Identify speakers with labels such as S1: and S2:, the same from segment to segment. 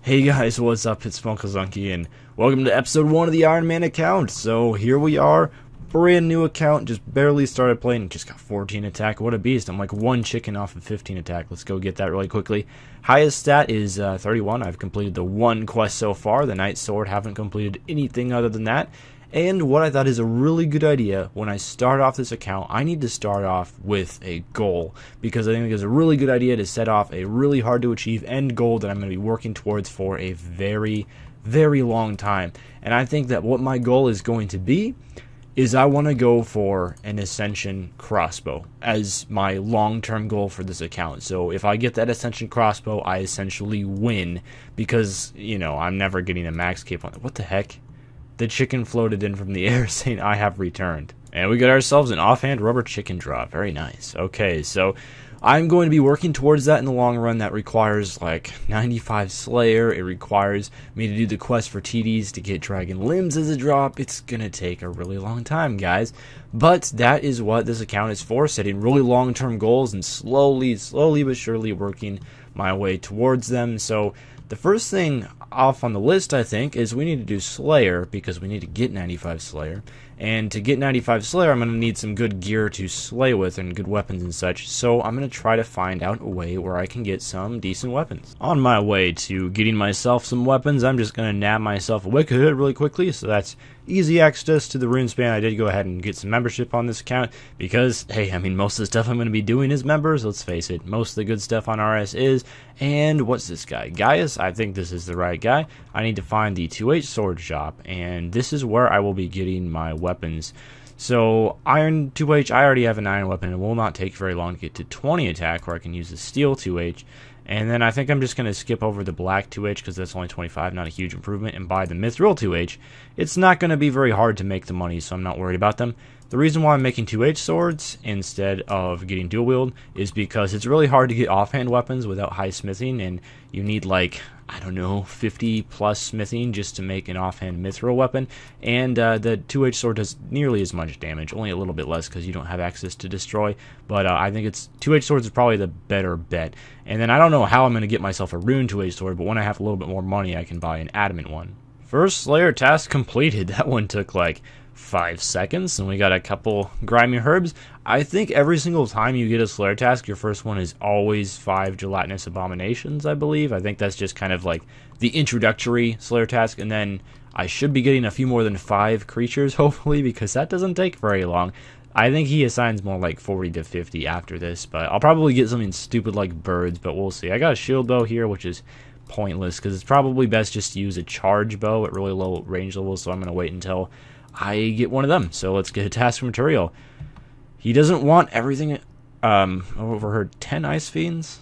S1: Hey guys, what's up? It's munclesonkey and welcome to episode 1 of the Ironman account. So here we are, brand new account, just barely started playing, just got 14 attack. What a beast. I'm like one chicken off of 15 attack. Let's go get that really quickly. Highest stat is 31. I've completed the one quest so far, the Night Sword. Haven't completed anything other than that. And what I thought is a really good idea, when I start off this account, I need to start off with a goal, because I think it's a really good idea to set off a really hard to achieve end goal that I'm going to be working towards for a very, very long time. And I think that what my goal is going to be is I want to go for an Ascension crossbow as my long-term goal for this account. So if I get that Ascension crossbow, I essentially win, because, you know, I'm never getting a max cape on it. What the heck? The chicken floated in from the air saying, I have returned. And we got ourselves an offhand rubber chicken draw. Very nice. Okay, so I'm going to be working towards that in the long run. That requires like 95 Slayer. It requires me to do the quest for TDs to get Dragon Limbs as a drop. It's going to take a really long time, guys. But that is what this account is for, setting really long-term goals and slowly but surely working my way towards them. So the first thing off on the list, I think, is we need to do Slayer, because we need to get 95 Slayer. And to get 95 Slayer, I'm going to need some good gear to slay with and good weapons and such. So I'm going to try to find out a way where I can get some decent weapons. On my way to getting myself some weapons, I'm just going to nab myself a Wicked Hood really quickly. So that's easy access to the Runescape. I did go ahead and get some membership on this account because, hey, I mean, most of the stuff I'm going to be doing is members. Let's face it, most of the good stuff on RS is. And what's this guy? Gaius? I think this is the right guy. I need to find the 2H sword shop, and this is where I will be getting my weapons. So iron 2H, I already have an iron weapon. It will not take very long to get to 20 attack, where I can use the steel 2H. And then I think I'm just going to skip over the black 2H because that's only 25, not a huge improvement, and buy the mithril 2H. It's not going to be very hard to make the money, so I'm not worried about them. The reason why I'm making 2H swords instead of getting dual wield is because it's really hard to get offhand weapons without high smithing, and you need like, I don't know, 50 plus smithing just to make an offhand mithril weapon. And the 2H sword does nearly as much damage, only a little bit less because you don't have access to destroy. But I think 2H swords is probably the better bet. And then I don't know how I'm going to get myself a rune 2H sword, but when I have a little bit more money, I can buy an adamant one. First Slayer task completed. That one took like 5 seconds, and we got a couple grimy herbs. I think every single time you get a Slayer task, your first one is always 5 gelatinous abominations, I believe. I think that's just kind of like the introductory Slayer task, and then I should be getting a few more than 5 creatures, hopefully, because that doesn't take very long. I think he assigns more like 40 to 50 after this, but I'll probably get something stupid like birds, but we'll see. I got a shield bow here, which is pointless, because it's probably best just to use a charge bow at really low range levels, so I'm going to wait until I get one of them. So let's get a task material. He doesn't want everything. Overheard 10 ice fiends.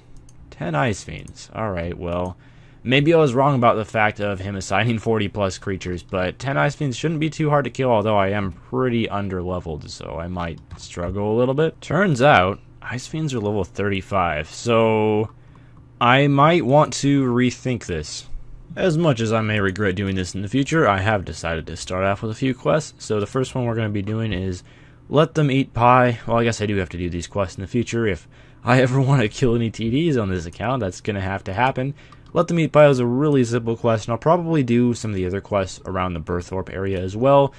S1: 10 ice fiends. All right. Well, maybe I was wrong about the fact of him assigning 40 plus creatures, but 10 ice fiends shouldn't be too hard to kill. Although I am pretty under leveled, so I might struggle a little bit. Turns out ice fiends are level 35, so I might want to rethink this. As much as I may regret doing this in the future, I have decided to start off with a few quests. So the first one we're going to be doing is Let Them Eat Pie. Well, I guess I do have to do these quests in the future. If I ever want to kill any TDs on this account, that's going to have to happen. Let Them Eat Pie is a really simple quest, and I'll probably do some of the other quests around the Birthorpe area as well.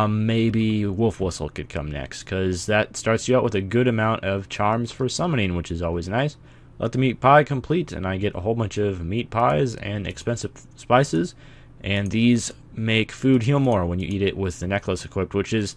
S1: Maybe Wolf Whistle could come next, because that starts you out with a good amount of charms for summoning, which is always nice. Let the meat pie complete, and I get a whole bunch of meat pies and expensive spices, and these make food heal more when you eat it with the necklace equipped, which is,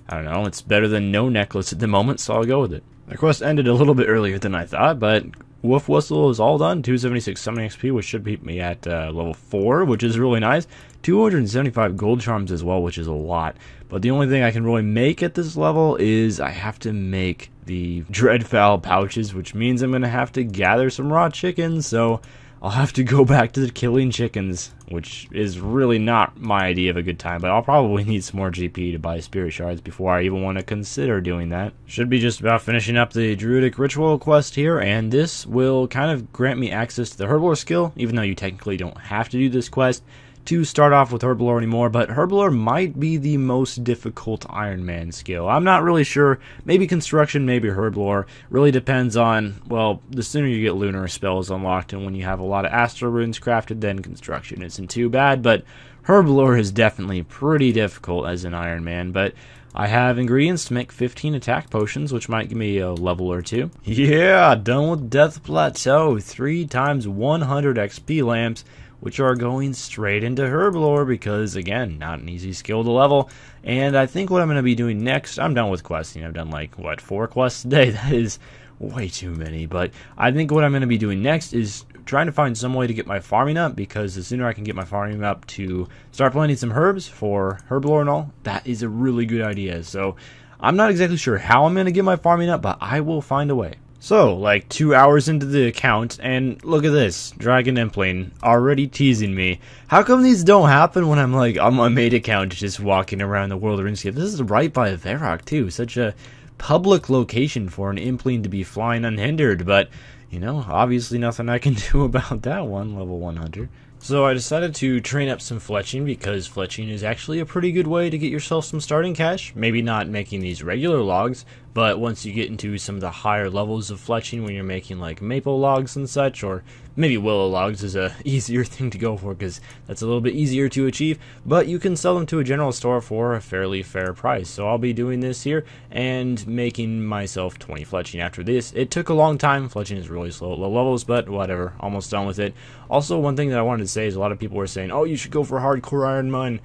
S1: I don't know, it's better than no necklace at the moment, so I'll go with it. The quest ended a little bit earlier than I thought, but Wolf Whistle is all done. 276 summoning XP, which should beat me at level 4, which is really nice. 275 gold charms as well, which is a lot. But the only thing I can really make at this level is I have to make the Dreadfowl pouches, which means I'm going to have to gather some raw chickens, so I'll have to go back to the killing chickens, which is really not my idea of a good time, but I'll probably need some more GP to buy spirit shards before I even want to consider doing that. Should be just about finishing up the Druidic Ritual quest here, and this will kind of grant me access to the Herblore skill, even though you technically don't have to do this quest. to start off with Herblore anymore, but Herblore might be the most difficult Ironman skill. I'm not really sure. Maybe Construction, maybe Herblore. Really depends on, well, the sooner you get Lunar spells unlocked, and when you have a lot of Astral Runes crafted, then Construction isn't too bad, but Herblore is definitely pretty difficult as an Ironman, but I have ingredients to make 15 attack potions, which might give me a level or two. Yeah, done with Death Plateau. 3 times 100 XP lamps, which are going straight into Herblore because, again, not an easy skill to level. And I think what I'm going to be doing next, I'm done with questing. I've done, like, what, 4 quests today? That is way too many. But I think what I'm going to be doing next is trying to find some way to get my farming up, because the sooner I can get my farming up to start planting some herbs for Herblore and all, that is a really good idea. So I'm not exactly sure how I'm going to get my farming up, but I will find a way. So, like 2 hours into the account, and look at this, Dragon Impling already teasing me. How come these don't happen when I'm like on my main account just walking around the world of Runescape? This is right by Varrock too, such a public location for an Impling to be flying unhindered, but you know, obviously nothing I can do about that one, level 100. So I decided to train up some fletching, because fletching is actually a pretty good way to get yourself some starting cash. Maybe not making these regular logs, but once you get into some of the higher levels of fletching, when you're making like maple logs and such, or maybe willow logs is a easier thing to go for because that's a little bit easier to achieve, but you can sell them to a general store for a fairly fair price. So I'll be doing this here and making myself 20 fletching after this. It took a long time. Fletching is really slow at low levels, but whatever, almost done with it. Also, one thing that I wanted to say is a lot of people were saying, oh, you should go for hardcore Ironman.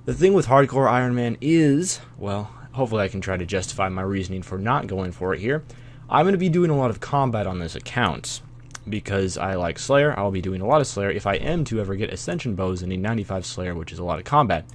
S1: The thing with hardcore Ironman is, well, hopefully I can try to justify my reasoning for not going for it here. I'm going to be doing a lot of combat on this account because I like Slayer. I'll be doing a lot of Slayer. If I am to ever get Ascension Bows, I need 95 Slayer, which is a lot of combat.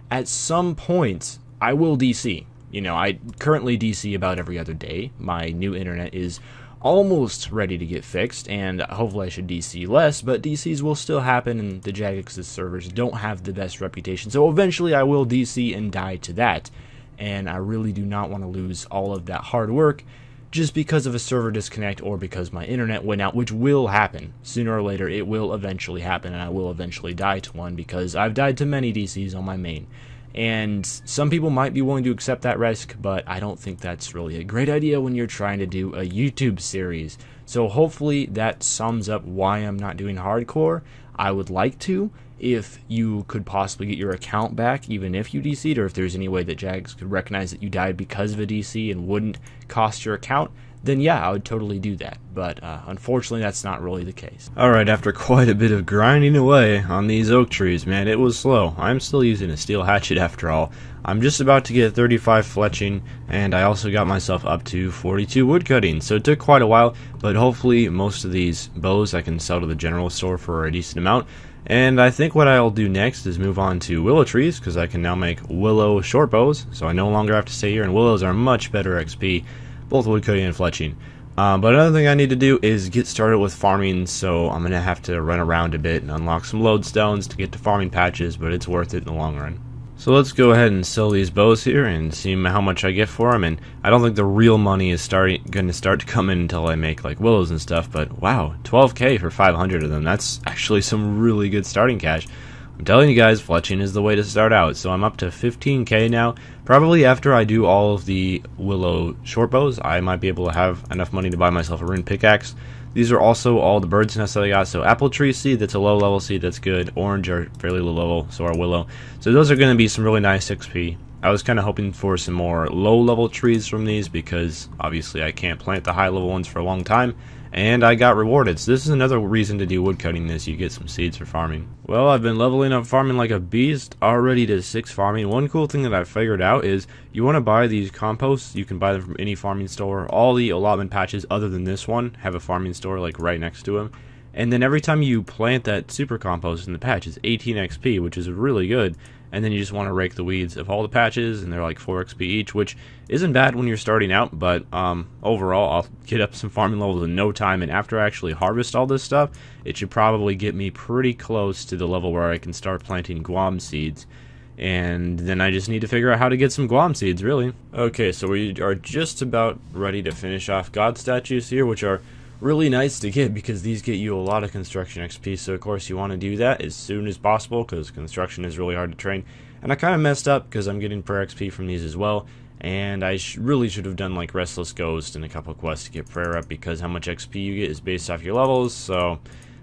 S1: At some point, I will DC. You know, I currently DC about every other day. My new internet is almost ready to get fixed, and hopefully I should DC less, but DCs will still happen, and the Jagex servers don't have the best reputation. So eventually I will DC and die to that. And I really do not want to lose all of that hard work just because of a server disconnect or because my internet went out, which will happen. Sooner or later, it will eventually happen, and I will eventually die to one because I've died to many DCs on my main. And some people might be willing to accept that risk, but I don't think that's really a great idea when you're trying to do a YouTube series. So hopefully that sums up why I'm not doing hardcore. I would like to. If you could possibly get your account back, even if you DC'd, or if there's any way that Jags could recognize that you died because of a DC and wouldn't cost your account, then yeah, I would totally do that. But unfortunately, that's not really the case. Alright, after quite a bit of grinding away on these oak trees, man, it was slow. I'm still using a steel hatchet after all. I'm just about to get 35 fletching, and I also got myself up to 42 woodcutting, so it took quite a while, but hopefully most of these bows I can sell to the general store for a decent amount. And I think what I'll do next is move on to willow trees, because I can now make willow short bows, so I no longer have to stay here, and willows are much better XP, both woodcutting and fletching. But another thing I need to do is get started with farming, so I'm going to have to run around a bit and unlock some lodestones to get to farming patches, but it's worth it in the long run. So let's go ahead and sell these bows here and see how much I get for them. And I don't think the real money is going to start to come in until I make like willows and stuff. But wow, 12k for 500 of them. That's actually some really good starting cash. I'm telling you guys, fletching is the way to start out. So I'm up to 15k now. Probably after I do all of the willow short bows, I might be able to have enough money to buy myself a rune pickaxe. These are also all the bird's nests that I got. So apple tree seed, that's a low level seed, that's good. Orange are fairly low level, so are willow. So those are going to be some really nice XP. I was kind of hoping for some more low level trees from these because obviously I can't plant the high level ones for a long time. And I got rewarded, so this is another reason to do woodcutting this, you get some seeds for farming. Well, I've been leveling up farming like a beast, already to 6 farming. One cool thing that I figured out is you want to buy these composts, you can buy them from any farming store. All the allotment patches other than this one have a farming store like right next to them. And then every time you plant that super compost in the patch, it's 18 XP, which is really good. And then you just want to rake the weeds of all the patches, and they're like 4 XP each, which isn't bad when you're starting out, but overall, I'll get up some farming levels in no time, and after I actually harvest all this stuff, it should probably get me pretty close to the level where I can start planting guam seeds. And then I just need to figure out how to get some guam seeds, really. Okay, so we are just about ready to finish off god statues here, which are really nice to get because these get you a lot of construction XP. So of course you want to do that as soon as possible because construction is really hard to train. And I kind of messed up because I'm getting prayer XP from these as well. And I really should have done like Restless Ghost and a couple of quests to get prayer up, because how much XP you get is based off your levels. So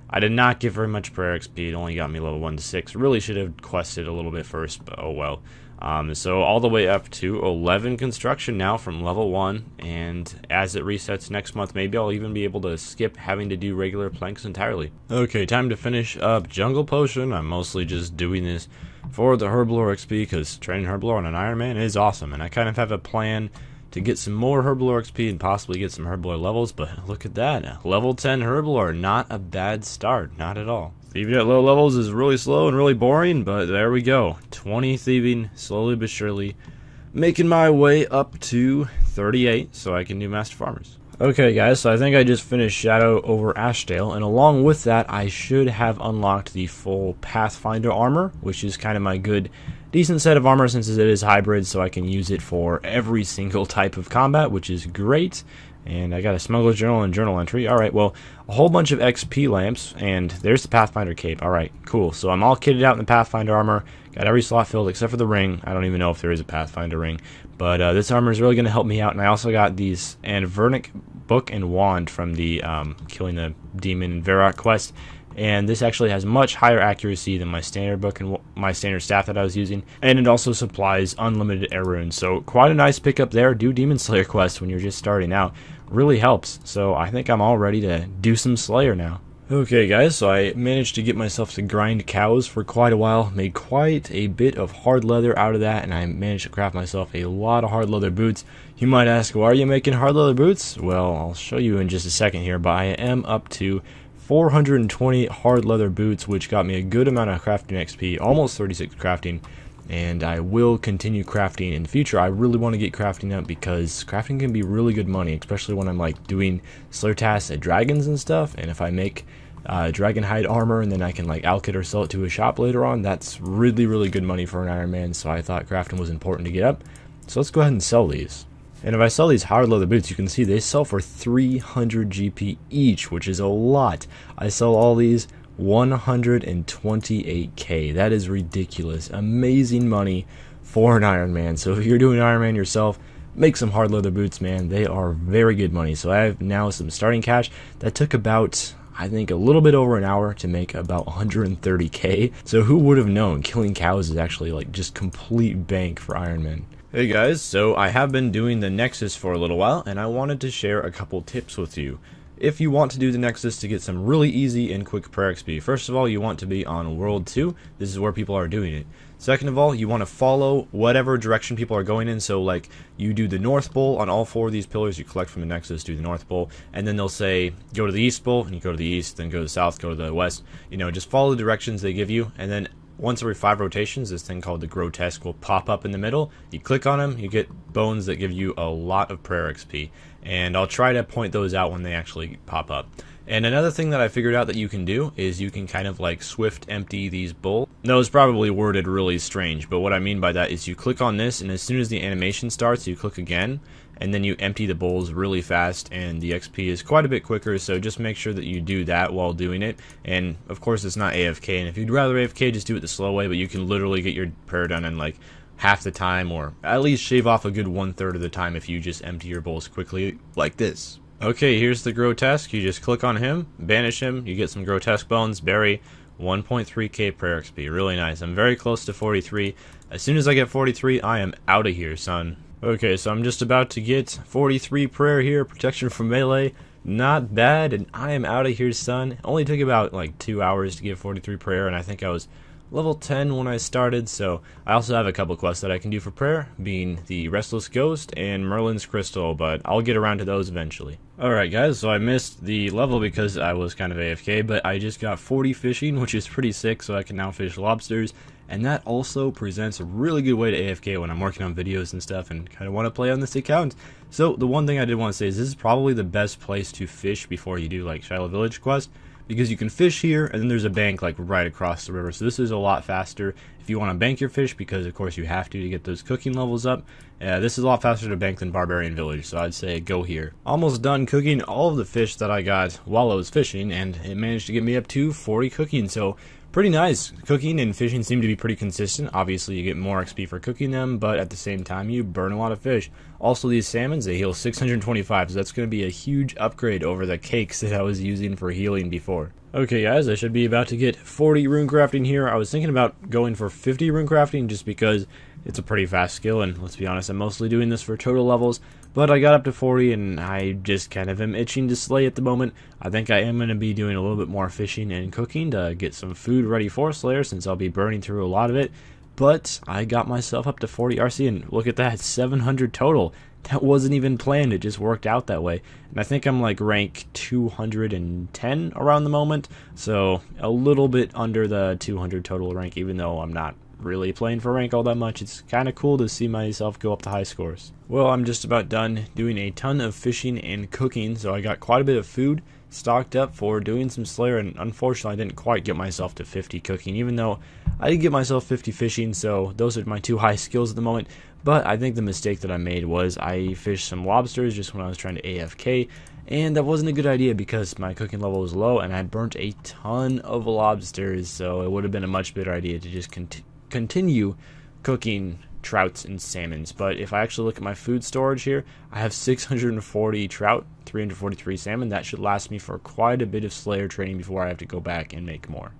S1: I did not get very much prayer XP. It only got me level 1 to 6. Really should have quested a little bit first, but oh well. So all the way up to 11 construction now from level 1, and as it resets next month, maybe I'll even be able to skip having to do regular planks entirely. Okay, time to finish up Jungle Potion. I'm mostly just doing this for the Herblore XP because training Herblore on an Ironman is awesome, and I kind of have a plan to get some more Herblore XP and possibly get some Herblore levels. But look at that, level 10 Herblore, not a bad start, not at all. Thieving at low levels is really slow and really boring, but there we go. 20 thieving, slowly but surely, making my way up to 38 so I can do Master Farmers. Okay guys, so I think I just finished Shadow over Ashdale, and along with that I should have unlocked the full Pathfinder armor, which is kind of my decent set of armor since it is hybrid, so I can use it for every single type of combat, which is great. And I got a Smuggler's Journal and Journal Entry. Alright, well, a whole bunch of XP lamps, and there's the Pathfinder cape. Alright, cool. So I'm all kitted out in the Pathfinder armor. Got every slot filled except for the ring. I don't even know if there is a Pathfinder ring. But this armor is really going to help me out. And I also got these Anvernic Book and Wand from the Killing the Demon in Varrock quest. And this actually has much higher accuracy than my standard book and my standard staff that I was using. And it also supplies unlimited air runes. So quite a nice pickup there. Do Demon Slayer quests when you're just starting out. Really helps. So I think I'm all ready to do some Slayer now. Okay guys, so I managed to get myself to grind cows for quite a while. Made quite a bit of hard leather out of that. And I managed to craft myself a lot of hard leather boots. You might ask, why are you making hard leather boots? Well, I'll show you in just a second here. But I am up to 420 hard leather boots, which got me a good amount of crafting XP, almost 36 crafting, and I will continue crafting in the future. I really want to get crafting up because crafting can be really good money, especially when I'm like doing Slayer tasks at dragons and stuff. And if I make dragon hide armor and then I can like alkit or sell it to a shop later on, that's really good money for an Iron Man. So I thought crafting was important to get up. So let's go ahead and sell these. And if I sell these hard leather boots, you can see they sell for 300 GP each, which is a lot. I sell all these 128k. That is ridiculous. Amazing money for an Iron Man. So if you're doing Iron Man yourself, make some hard leather boots, man. They are very good money. So I have now some starting cash that took about, I think, a little bit over an hour to make about 130k. So who would have known killing cows is actually like just complete bank for Iron Man. Hey guys, so I have been doing the Nexus for a little while, and I wanted to share a couple tips with you. If you want to do the Nexus to get some really easy and quick prayer XP, first of all, you want to be on World 2. This is where people are doing it. Second of all, you want to follow whatever direction people are going in. So like you do the North Pole on all 4 of these pillars, you collect from the Nexus, do the North Pole, and then they'll say go to the East Pole, and you go to the East, then go to the South, go to the West. You know, just follow the directions they give you, and then once every 5 rotations, this thing called the Grotesque will pop up in the middle. You click on them, you get bones that give you a lot of prayer XP. And I'll try to point those out when they actually pop up. And another thing that I figured out that you can do is you can kind of like swift empty these bowls. No, it's probably worded really strange, but what I mean by that is you click on this, and as soon as the animation starts, you click again, and then you empty the bowls really fast, and the XP is quite a bit quicker. So just make sure that you do that while doing it. And of course it's not AFK, and if you'd rather AFK, just do it the slow way, but you can literally get your prayer done in like half the time, or at least shave off a good 1/3 of the time if you just empty your bowls quickly like this. Okay, here's the Grotesque. You just click on him, banish him, you get some Grotesque bones, bury, 1.3k prayer XP. Really nice. I'm very close to 43. As soon as I get 43, I am out of here, son. Okay, so I'm just about to get 43 prayer here, protection from melee. Not bad, and I am out of here, son. It only took about like 2 hours to get 43 prayer, and I think I was level 10 when I started. So I also have a couple quests that I can do for prayer, being the Restless Ghost and Merlin's Crystal, but I'll get around to those eventually. Alright guys, so I missed the level because I was kind of AFK, but I just got 40 fishing, which is pretty sick, so I can now fish lobsters. And that also presents a really good way to AFK when I'm working on videos and stuff and kind of want to play on this account. So the one thing I did want to say is this is probably the best place to fish before you do like Shiloh Village quest, because you can fish here, and then there's a bank like right across the river. So this is a lot faster if you want to bank your fish, because of course you have to get those cooking levels up. This is a lot faster to bank than Barbarian Village, so I'd say go here. Almost done cooking all of the fish that I got while I was fishing, and it managed to get me up to 40 cooking, so pretty nice. Cooking and fishing seem to be pretty consistent. Obviously you get more XP for cooking them, but at the same time you burn a lot of fish. Also, these salmons, they heal 625, so that's going to be a huge upgrade over the cakes that I was using for healing before. Okay guys, I should be about to get 40 rune crafting here. I was thinking about going for 50 rune crafting just because it's a pretty fast skill, and let's be honest, I'm mostly doing this for total levels, but I got up to 40 and I just kind of am itching to slay at the moment. I think I am going to be doing a little bit more fishing and cooking to get some food ready for Slayer, since I'll be burning through a lot of it. But I got myself up to 40 RC, and look at that, 700 total. That wasn't even planned, it just worked out that way. And I think I'm like rank 210 around the moment, so a little bit under the 200 total rank, even though I'm not really playing for rank all that much. It's kind of cool to see myself go up to high scores. Well, I'm just about done doing a ton of fishing and cooking, so I got quite a bit of food stocked up for doing some Slayer, and unfortunately I didn't quite get myself to 50 cooking, even though I did get myself 50 fishing, so those are my two high skills at the moment. But I think the mistake that I made was I fished some lobsters just when I was trying to AFK, and that wasn't a good idea because my cooking level was low and I burnt a ton of lobsters, so it would have been a much better idea to just continue cooking trouts and salmons. But if I actually look at my food storage here, I have 640 trout, 343 salmon. That should last me for quite a bit of Slayer training before I have to go back and make more.